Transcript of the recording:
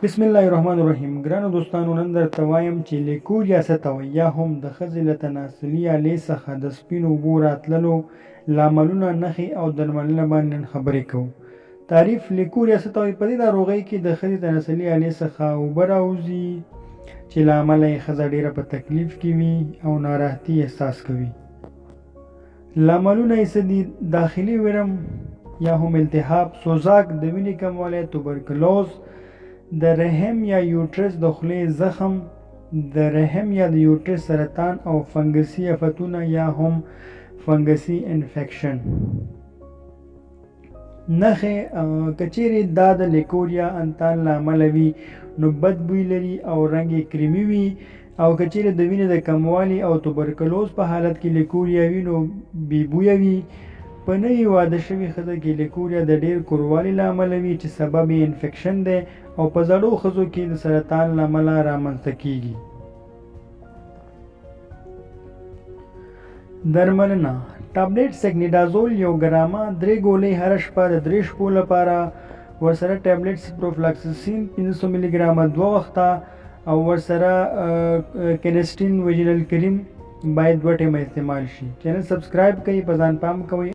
بسم الله الرحمن الرحیم. ګرانو دوستانو، نن درته وایم چې لیکوریا څه ته وایي، یا هم د ښځې له تناسلي آلې څخه د سپینو اوبو راتللو لاملونه، نښې او درملنه باندې نن خبرې کوو. تعریف: لیکوریا څه ته وایي؟ په دې ناروغۍ کې د ښځې تناسلي آلې څخه اوبه راوځي چې له امله یې ښځه ډېره په تکلیف کې وي او ناراحتي احساس کوي. لاملونه یې څه دي؟ داخلي ورم یا هم التهاب، سوزاک، د وینې کموالی، توبرکلوز، د رحم یا یوټرس د خولې زخم، د رحم یا د یوټرس سرطان او فنګسي آفتونه یا هم فنګسي انفیکشن. نښې: که چیرې دا د لیکوریا انتان له امله وي نو بد بوی لري او رنګ یې کریمي وي، او که چیرې د وینې د کموالي او توبرکلوز په حالت کې لیکوریا وي نو بې بویه وي. په نوې واده شوې ښځه کې لیکوریا د ډېر کوروالي له امله وي چې سبب یې انفیکشن دی او په زړو ښځو کې د سرطان له امله رامنځته کېږي. درملنه: ټابلیټ سیګنیډازول 1 ګرامه 3 ګولۍ هره شپه د 3 شپو لپاره، ورسره ټابلیټ سپروفلاکسسین 500 ملي ګرامه 2 وخته، او ورسره کینسټین ویژنل کریم باید 2 ټیمه استعمال شي. چینل سبسکرایب کړئ، په ځان پام کوئ.